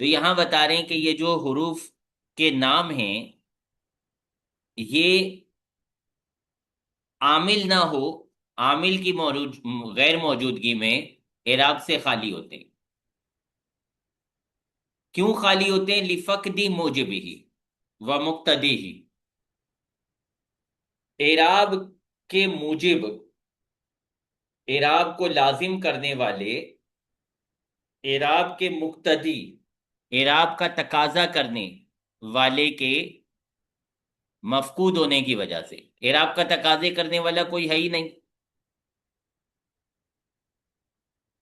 تو یہاں بتا رہے ہیں کہ یہ جو حروف کے نام ہیں یہ عامل نہ ہو، عامل کی غیر موجودگی میں اعراب سے خالی ہوتے ہیں۔ کیوں خالی ہوتے ہیں؟ لفقدی موجبہ و مقتدی ہی، اعراب کے موجب، اعراب کو لازم کرنے والے، اعراب کے مقتدی، اعراب کا تقاضا کرنے والے کے مفقود ہونے کی وجہ سے۔ اعراب کا تقاضے کرنے والا کوئی ہے ہی نہیں،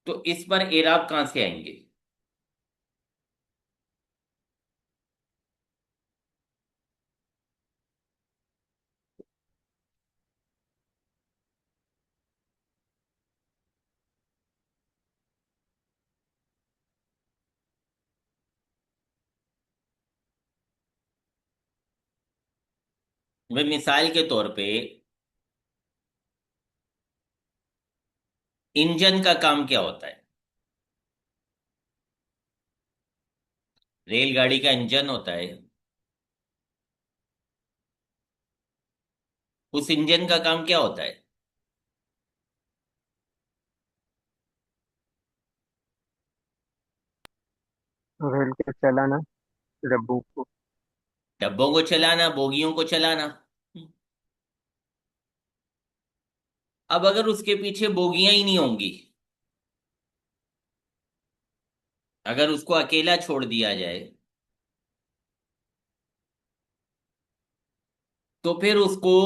تو اس پر اعراب کہاں سے آئیں گے؟ وہ مثال کے طور پہ انجن کا کام کیا ہوتا ہے؟ ریل گاڑی کا انجن ہوتا ہے، اس انجن کا کام کیا ہوتا ہے؟ ریل کے چلانا، ڈبوں کو۔ ڈبوں کو چلانا، بوگیوں کو چلانا۔ اب اگر اس کے پیچھے بوگیاں ہی نہیں ہوں گی، اگر اس کو اکیلا چھوڑ دیا جائے، تو پھر اس کو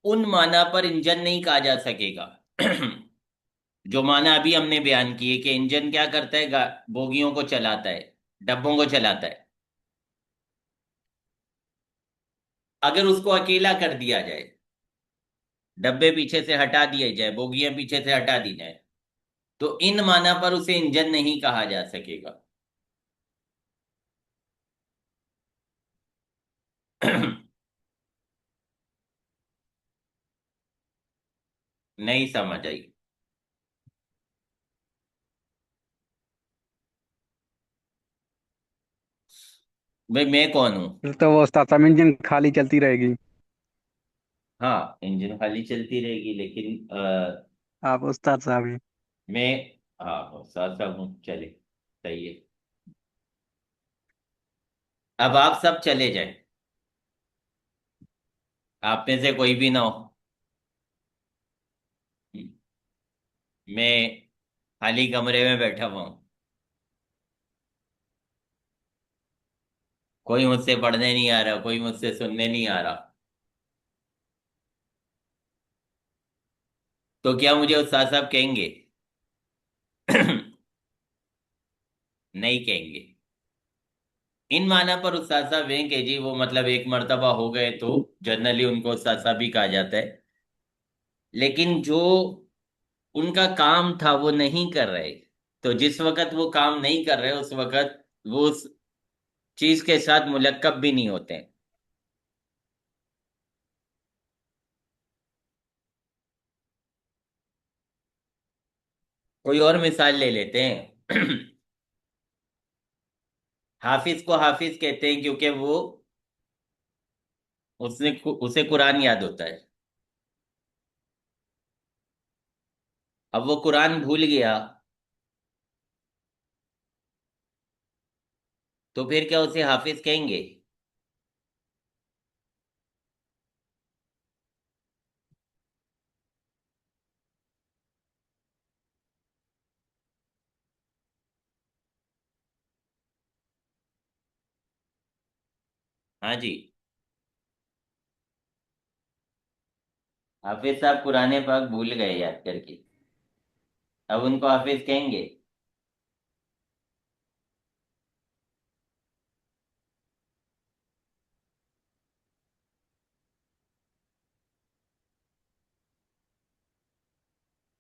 ان معنی پر انجن نہیں کہا جا سکے گا جو معنی ابھی ہم نے بیان کیے کہ انجن کیا کرتا ہے؟ بوگیوں کو چلاتا ہے، ڈبوں کو چلاتا ہے۔ اگر اس کو اکیلا کر دیا جائے، ڈبے پیچھے سے ہٹا دیے جائے، بوگیاں پیچھے سے ہٹا دی جائے، تو ان معنی پر اسے انجن نہیں کہا جا سکے گا نہیں سمجھ آئی؟ بھائی میں کون ہوں؟ پھر تو وہ استاد صاحب انجن خالی چلتی رہے گی، ہاں انجن خالی چلتی رہے گی، لیکن آپ استاد صاحب ہی۔ میں، ہاں ساتھ ساتھ ہوں، چلے صحیح ہے۔ اب آپ سب چلے جائیں، آپ میں سے کوئی بھی نہ ہو، میں خالی کمرے میں بیٹھا ہوا ہوں، کوئی مجھ سے پڑھنے نہیں آ رہا، کوئی مجھ سے سننے نہیں آ رہا، تو کیا مجھے استاد صاحب کہیں گے؟ نہیں کہیں گے۔ ان معنی پر استاد صاحب ہیں کہ جی وہ مطلب ایک مرتبہ ہو گئے تو جنرلی ان کو استاد صاحب ہی کہا جاتا ہے، لیکن جو ان کا کام تھا وہ نہیں کر رہے، تو جس وقت وہ کام نہیں کر رہے اس وقت وہ اس چیز کے ساتھ ملقب بھی نہیں ہوتے ہیں۔ کوئی اور مثال لے لیتے ہیں۔ حافظ کو حافظ کہتے ہیں کیونکہ وہ اسے قرآن یاد ہوتا ہے۔ اب وہ قرآن بھول گیا تو پھر کیا اسے حافظ کہیں گے؟ ہاں جی، حافظ صاحب قرآن پاک بھول گئے یاد کر کے، اب ان کو حافظ کہیں گے؟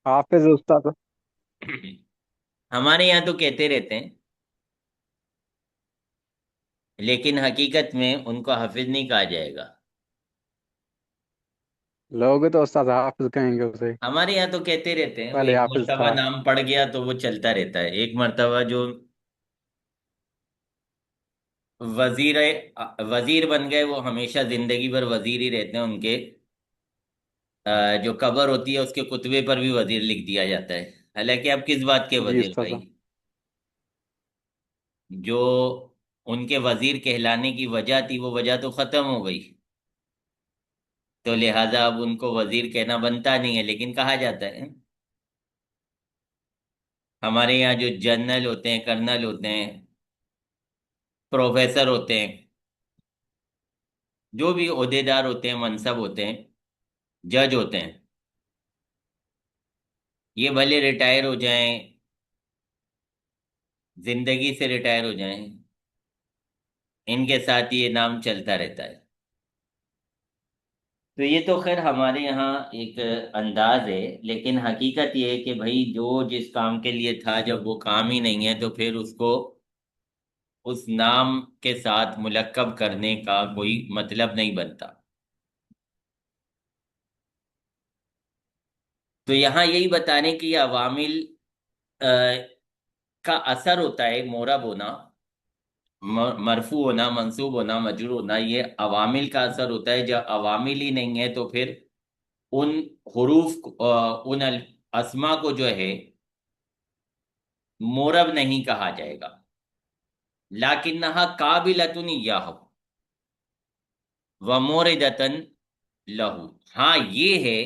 حافظ استاد۔ ہمارے یہاں تو کہتے رہتے ہیں، لیکن حقیقت میں ان کو حافظ نہیں کہا جائے گا۔ لوگ تو استاد حافظ کہیں گے اسے، ہمارے یہاں تو کہتے رہتے ہیں، وہ پہلے ایک حافظ مرتبہ تھا۔ نام پڑ گیا تو وہ چلتا رہتا ہے، ایک مرتبہ جو وزیر وزیر بن گئے، وہ ہمیشہ زندگی بھر وزیر ہی رہتے ہیں، ان کے جو قبر ہوتی ہے اس کے کتبے پر بھی وزیر لکھ دیا جاتا ہے، حالانکہ اب کس بات کے جی وزیر استاد۔ بھائی؟ جو ان کے وزیر کہلانے کی وجہ تھی وہ وجہ تو ختم ہو گئی، تو لہٰذا اب ان کو وزیر کہنا بنتا نہیں ہے، لیکن کہا جاتا ہے۔ ہمارے یہاں جو جنرل ہوتے ہیں، کرنل ہوتے ہیں، پروفیسر ہوتے ہیں، جو بھی عہدیدار ہوتے ہیں، منصب ہوتے ہیں، جج ہوتے ہیں، یہ بھلے ریٹائر ہو جائیں، زندگی سے ریٹائر ہو جائیں، ان کے ساتھ یہ نام چلتا رہتا ہے۔ تو یہ تو خیر ہمارے یہاں ایک انداز ہے، لیکن حقیقت یہ ہے کہ بھائی جو جس کام کے لیے تھا، جب وہ کام ہی نہیں ہے تو پھر اس کو اس نام کے ساتھ ملقب کرنے کا کوئی مطلب نہیں بنتا۔ تو یہاں یہی بتانے کی عوامل کا اثر ہوتا ہے، مورب ہونا، مرفوع ہونا، منصوب ہونا، مجرور ہونا، یہ عوامل کا اثر ہوتا ہے۔ جب عوامل ہی نہیں ہے تو پھر ان حروف ان اسما کو جو ہے مورب نہیں کہا جائے گا، لیکنہا قابلۃ یاہ وموردۃ لہو۔ ہاں یہ ہے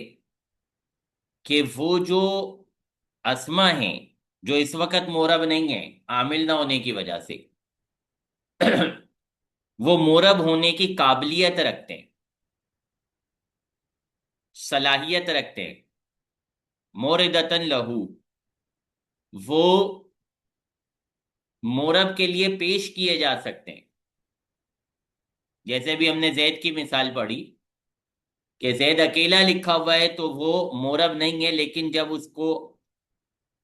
کہ وہ جو اسما ہیں جو اس وقت مورب نہیں ہیں عامل نہ ہونے کی وجہ سے، وہ مورب ہونے کی قابلیت رکھتے ہیں، صلاحیت رکھتے ہیں، موردتن لہو، وہ مورب کے لیے پیش کیے جا سکتے ہیں۔ جیسے بھی ہم نے زید کی مثال پڑھی کہ زید اکیلا لکھا ہوا ہے تو وہ مورب نہیں ہے، لیکن جب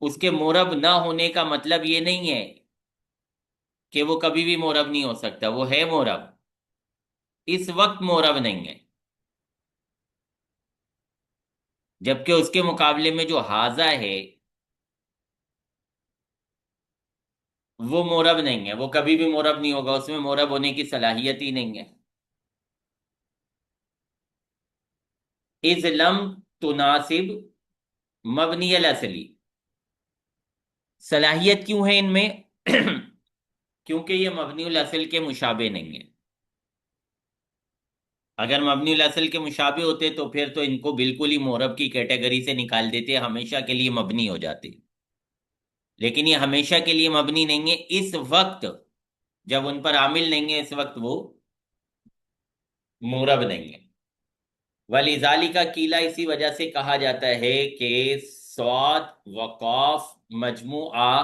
اس کے مورب نہ ہونے کا مطلب یہ نہیں ہے کہ وہ کبھی بھی مورب نہیں ہو سکتا، وہ ہے مورب، اس وقت مورب نہیں ہے۔ جبکہ اس کے مقابلے میں جو حاضہ ہے وہ مورب نہیں ہے، وہ کبھی بھی مورب نہیں ہوگا، اس میں مورب ہونے کی صلاحیت ہی نہیں ہے۔ اذ لم تناسب مبنی الاصلی، صلاحیت کیوں ہے ان میں؟ کیونکہ یہ مبنی الاصل کے مشابہ نہیں ہے۔ اگر مبنی الاصل کے مشابہ ہوتے تو پھر تو ان کو بالکل ہی مورب کی کیٹیگری سے نکال دیتے، ہمیشہ کے لیے مبنی ہو جاتے، لیکن یہ ہمیشہ کے لیے مبنی نہیں ہے، اس وقت جب ان پر عامل نہیں ہے اس وقت وہ مورب نہیں ہے۔ وَلِذَالِكَ قیل، اسی وجہ سے کہا جاتا ہے کہ صاد و قاف مجموعہ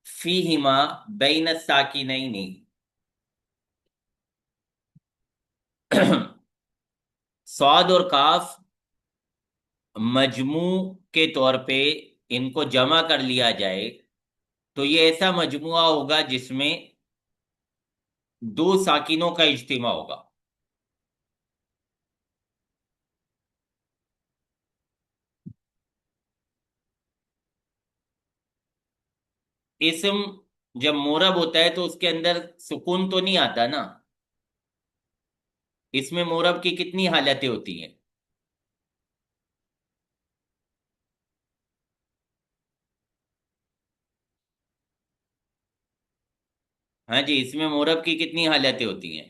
فیہما بین الساکنین، صاد اور کاف مجموع کے طور پہ ان کو جمع کر لیا جائے تو یہ ایسا مجموعہ ہوگا جس میں دو ساکنوں کا اجتماع ہوگا۔ اسم جب مورب ہوتا ہے تو اس کے اندر سکون تو نہیں آتا نا، اس میں مورب کی کتنی حالتیں ہوتی ہیں؟ ہاں جی، اس میں مورب کی کتنی حالتیں ہوتی ہیں؟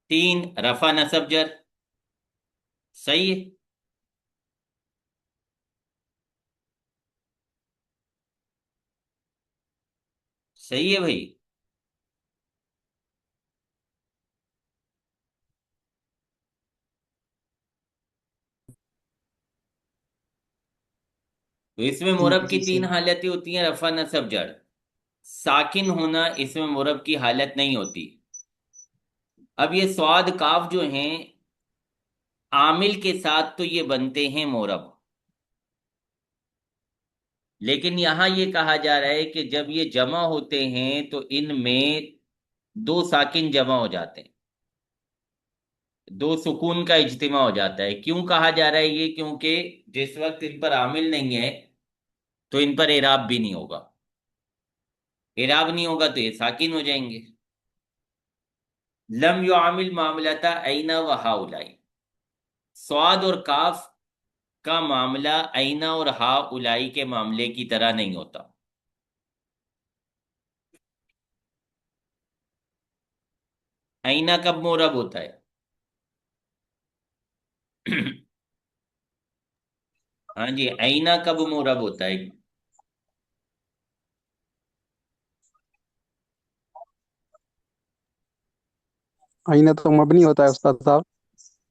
تین، رفع نصب جر، صحیح ہے؟ صحیح ہے بھائی؟ تو اس میں جی مورب کی جی تین صحیح۔ حالتیں ہوتی ہیں، رفع نصب جر۔ ساکن ہونا اس میں مورب کی حالت نہیں ہوتی۔ اب یہ صاد کاف جو ہیں عامل کے ساتھ تو یہ بنتے ہیں مورب، لیکن یہاں یہ کہا جا رہا ہے کہ جب یہ جمع ہوتے ہیں تو ان میں دو ساکن جمع ہو جاتے ہیں، دو سکون کا اجتماع ہو جاتا ہے۔ کیوں کہا جا رہا ہے یہ؟ کیونکہ جس وقت ان پر عامل نہیں ہے تو ان پر اعراب بھی نہیں ہوگا، اعراب نہیں ہوگا تو یہ ساکن ہو جائیں گے. لم یعامل معاملتا این و ہاؤلائی، صاد اور کاف کا معاملہ اینا اور ہا اولائی کے معاملے کی طرح نہیں ہوتا. اینا کب مورب ہوتا ہے؟ ہاں جی، اینا کب مورب ہوتا ہے؟ آئینہ تو مبنی ہوتا ہے استاد صاحب.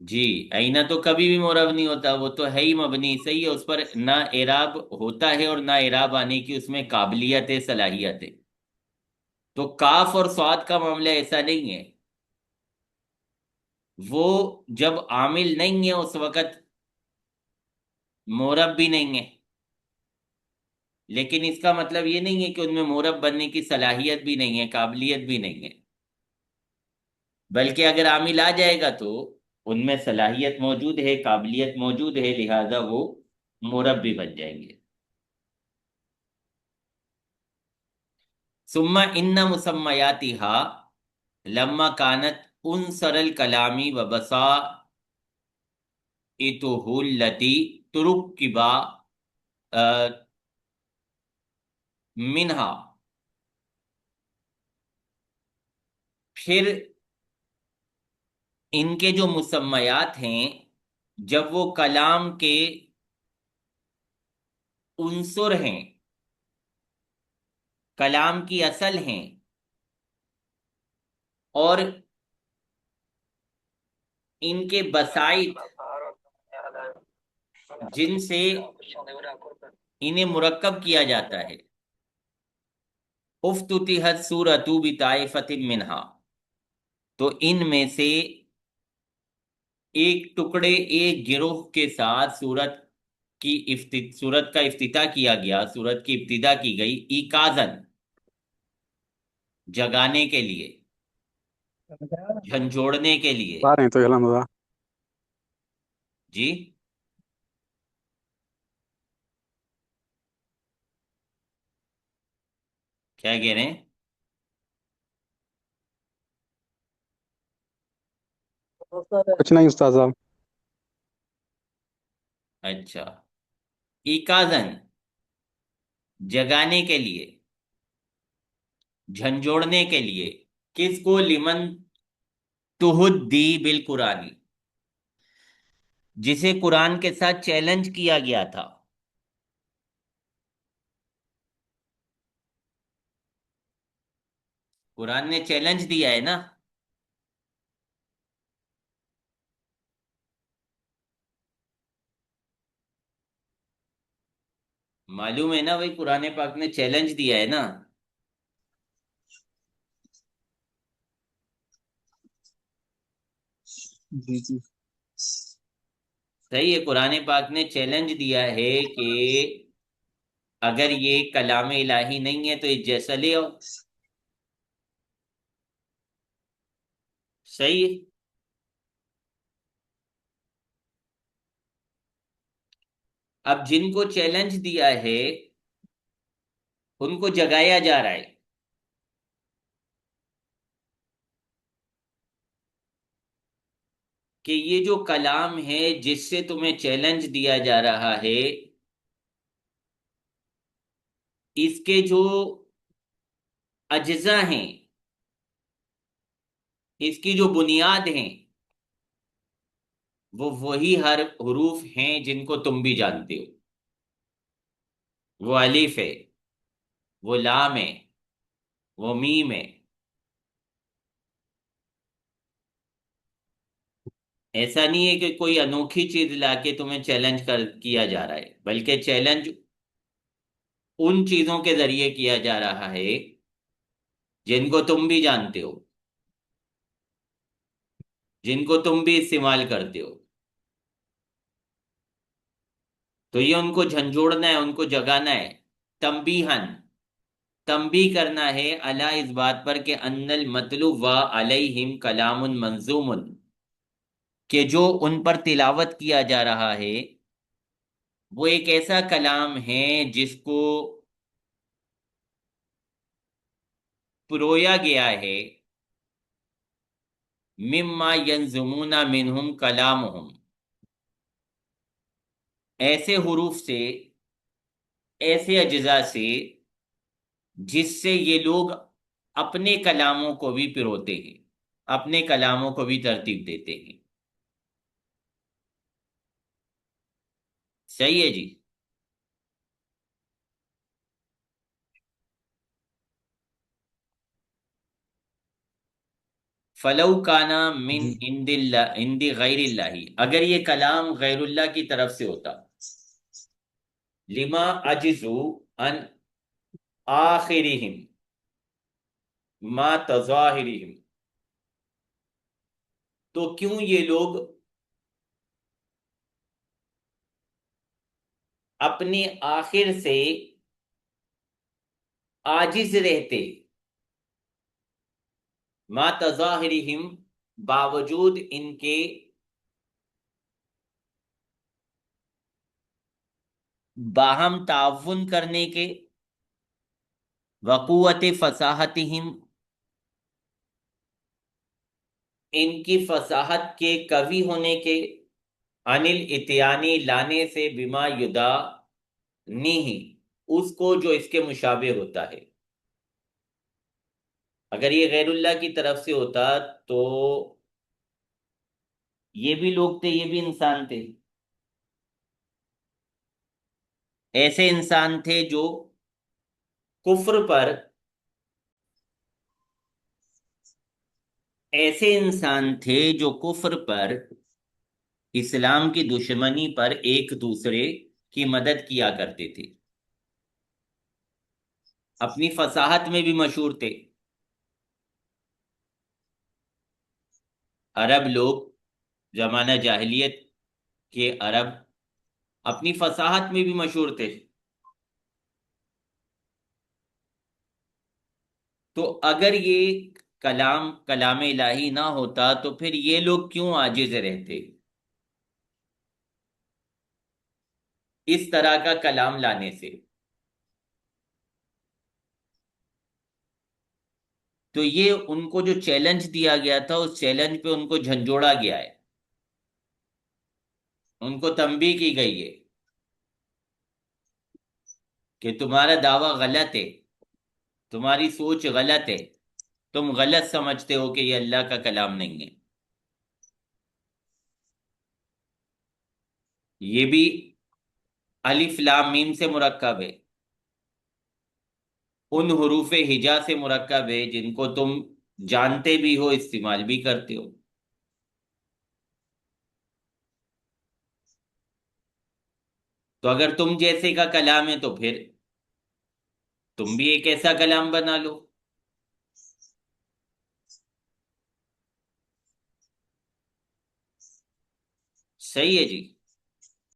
جی، اینا تو کبھی بھی مورب نہیں ہوتا، وہ تو ہے ہی مبنی. صحیح ہے، اس پر نہ اعراب ہوتا ہے اور نہ اعراب آنے کی اس میں قابلیت ہے، صلاحیت ہے. تو کاف اور صاد کا معاملہ ایسا نہیں ہے. وہ جب عامل نہیں ہے اس وقت مورب بھی نہیں ہے، لیکن اس کا مطلب یہ نہیں ہے کہ ان میں مورب بننے کی صلاحیت بھی نہیں ہے، قابلیت بھی نہیں ہے. بلکہ اگر عامل آ جائے گا تو ان میں صلاحیت موجود ہے، قابلیت موجود ہے، لہذا وہ مورب بھی بن جائیں گے. ثم ان مسمیاتها لما كانت انصر الکلامی و بساطه التي تركب منها، پھر ان کے جو مسمیات ہیں جب وہ کلام کے عنصر ہیں، کلام کی اصل ہیں، اور ان کے بسائط جن سے انہیں مرکب کیا جاتا ہے، افتتحت سورۃ بطائفۃ منہا، تو ان میں سے ایک ٹکڑے، ایک گروہ کے ساتھ سورت کا افتتاح کیا گیا، سورت کی ابتدا کی گئی، ایکازن جگانے کے لیے، جھنجھوڑنے کے لیے. آ رہے ہیں تو الحمد للہ. جی، کیا کہہ رہے ہیں؟ کچھ نہیں استاد صاحب. اچھا، ایکازن جگانے کے لیے، جھنجھوڑنے کے لیے. کس کو؟ لمن تہدی بالقرآن، جسے قرآن کے ساتھ چیلنج کیا گیا تھا. قرآن نے چیلنج دیا ہے نا. معلوم ہے نا بھائی، قرآن پاک نے چیلنج دیا ہے نا. جی جی. صحیح ہے، قرآن پاک نے چیلنج دیا ہے کہ اگر یہ کلام الہی نہیں ہے تو اس جیسا لے آؤ. صحیح ہے. اب جن کو چیلنج دیا ہے ان کو جگایا جا رہا ہے کہ یہ جو کلام ہے جس سے تمہیں چیلنج دیا جا رہا ہے، اس کے جو اجزاء ہیں، اس کی جو بنیاد ہیں، وہ وہی حروف ہیں جن کو تم بھی جانتے ہو. وہ الف ہے، وہ لام ہے، وہ میم ہے. ایسا نہیں ہے کہ کوئی انوکھی چیز لا کے تمہیں چیلنج کیا جا رہا ہے، بلکہ چیلنج ان چیزوں کے ذریعے کیا جا رہا ہے جن کو تم بھی جانتے ہو، جن کو تم بھی استعمال کرتے ہو. تو یہ ان کو جھنجھوڑنا ہے، ان کو جگانا ہے. تنبیہن، تنبیہ کرنا ہے، علی اس بات پر کہ ان المتلو و علیہم کلام منظوم، کہ جو ان پر تلاوت کیا جا رہا ہے وہ ایک ایسا کلام ہے جس کو پرویا گیا ہے مما ینظمون منہم کلامہم، ایسے حروف سے، ایسے اجزاء سے جس سے یہ لوگ اپنے کلاموں کو بھی پروتے ہیں، اپنے کلاموں کو بھی ترتیب دیتے ہیں. صحیح ہے جی. فلو کانا من جی عند اللہ عند غیر اللہ، اگر یہ کلام غیر اللہ کی طرف سے ہوتا، لما عجزو ان آخرہم ما تظاہرہم، تو کیوں یہ لوگ اپنے آخر سے عاجز رہتے، ما تظاہرہم باوجود ان کے باہم تعاون کرنے کے، وقوت فصاحتہم، ان کی فصاحت کے قوی ہونے کے، عن الاتیانی لانے سے، بما یدا نہیں، اس کو جو اس کے مشابہ ہوتا ہے. اگر یہ غیر اللہ کی طرف سے ہوتا تو یہ بھی لوگ تھے، یہ بھی انسان تھے، ایسے انسان تھے جو کفر پر، ایسے انسان تھے جو کفر پر، اسلام کی دشمنی پر ایک دوسرے کی مدد کیا کرتے تھے، اپنی فصاحت میں بھی مشہور تھے. عرب لوگ، زمانہ جاہلیت کے عرب اپنی فصاحت میں بھی مشہور تھے. تو اگر یہ کلام الہی نہ ہوتا تو پھر یہ لوگ کیوں عاجز رہتے اس طرح کا کلام لانے سے؟ تو یہ ان کو جو چیلنج دیا گیا تھا، اس چیلنج پہ ان کو جھنجھوڑا گیا ہے، ان کو تنبیہ کی گئی ہے کہ تمہارا دعویٰ غلط ہے، تمہاری سوچ غلط ہے، تم غلط سمجھتے ہو کہ یہ اللہ کا کلام نہیں ہے. یہ بھی الف لام میم سے مرکب ہے، ان حروف ہجا سے مرکب ہے جن کو تم جانتے بھی ہو، استعمال بھی کرتے ہو. تو اگر تم جیسے کا کلام ہے تو پھر تم بھی ایک ایسا کلام بنا لو. صحیح ہے جی.